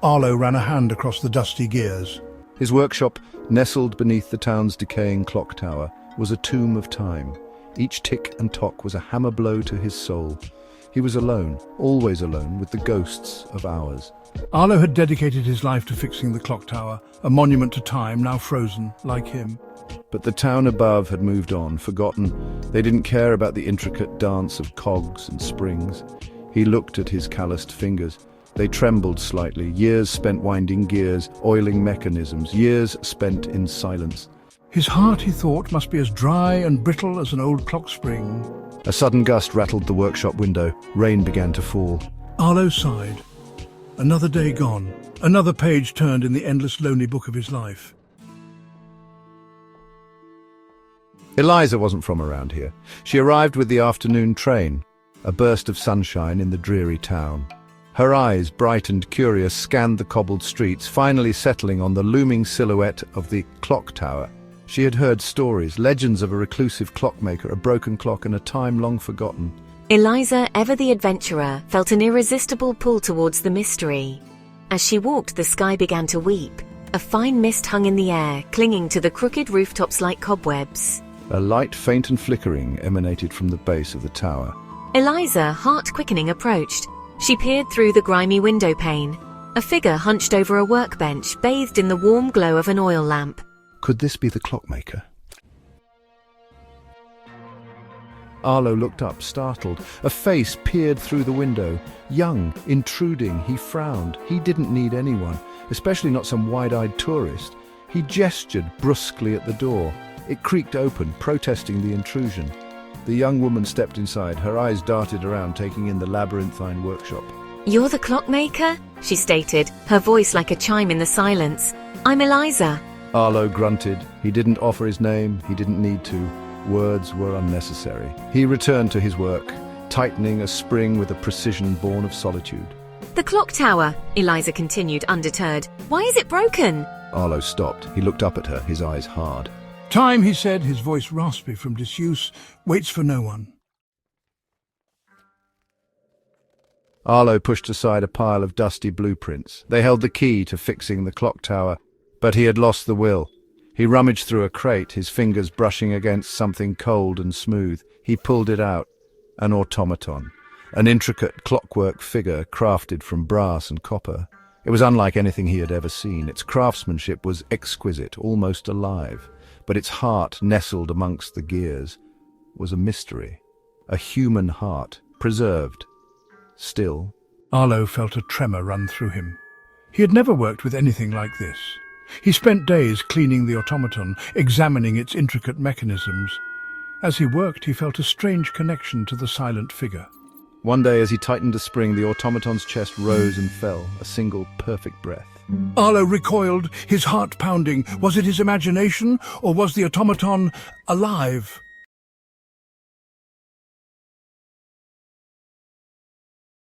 Arlo ran a hand across the dusty gears. His workshop, nestled beneath the town's decaying clock tower, was a tomb of time. Each tick and tock was a hammer blow to his soul. He was alone, always alone, with the ghosts of hours. Arlo had dedicated his life to fixing the clock tower, a monument to time, now frozen, like him. But the town above had moved on, forgotten. They didn't care about the intricate dance of cogs and springs. He looked at his calloused fingers. They trembled slightly, years spent winding gears, oiling mechanisms, years spent in silence. His heart, he thought, must be as dry and brittle as an old clock spring. A sudden gust rattled the workshop window. Rain began to fall. Arlo sighed. Another day gone. Another page turned in the endless lonely book of his life. ELIZA wasn't from around here. She arrived with the afternoon train, a burst of sunshine in the dreary town. Her eyes, bright and curious, scanned the cobbled streets, finally settling on the looming silhouette of the clock tower. She had heard stories, legends of a reclusive clockmaker, a broken clock, and a time long forgotten. ELIZA, ever the adventurer, felt an irresistible pull towards the mystery. As she walked, the sky began to weep. A fine mist hung in the air, clinging to the crooked rooftops like cobwebs. A light, faint and flickering, emanated from the base of the tower. ELIZA, heart quickening, approached. She peered through the grimy window pane. A figure hunched over a workbench, bathed in the warm glow of an oil lamp. Could this be the clockmaker? Arlo looked up, startled. A face peered through the window. Young, intruding, he frowned. He didn't need anyone, especially not some wide-eyed tourist. He gestured brusquely at the door. It creaked open, protesting the intrusion. The young woman stepped inside. Her eyes darted around, taking in the labyrinthine workshop. "You're the clockmaker?" she stated, her voice like a chime in the silence. "I'm ELIZA." Arlo grunted. He didn't offer his name. He didn't need to. Words were unnecessary. He returned to his work, tightening a spring with a precision born of solitude. "The clock tower," ELIZA continued, undeterred. "Why is it broken?" Arlo stopped. He looked up at her, his eyes hard. Time, he said, his voice raspy from disuse, waits for no one. Arlo pushed aside a pile of dusty blueprints. They held the key to fixing the clock tower, but he had lost the will. He rummaged through a crate, his fingers brushing against something cold and smooth. He pulled it out. An automaton. An intricate clockwork figure crafted from brass and copper. It was unlike anything he had ever seen. Its craftsmanship was exquisite, almost alive. But its heart, nestled amongst the gears, was a mystery. A human heart, preserved. Still. Arlo felt a tremor run through him. He had never worked with anything like this. He spent days cleaning the automaton, examining its intricate mechanisms. As he worked, he felt a strange connection to the silent figure. One day, as he tightened a spring, the automaton's chest rose and fell, a single perfect breath. Arlo recoiled, his heart pounding. Was it his imagination, or was the automaton alive?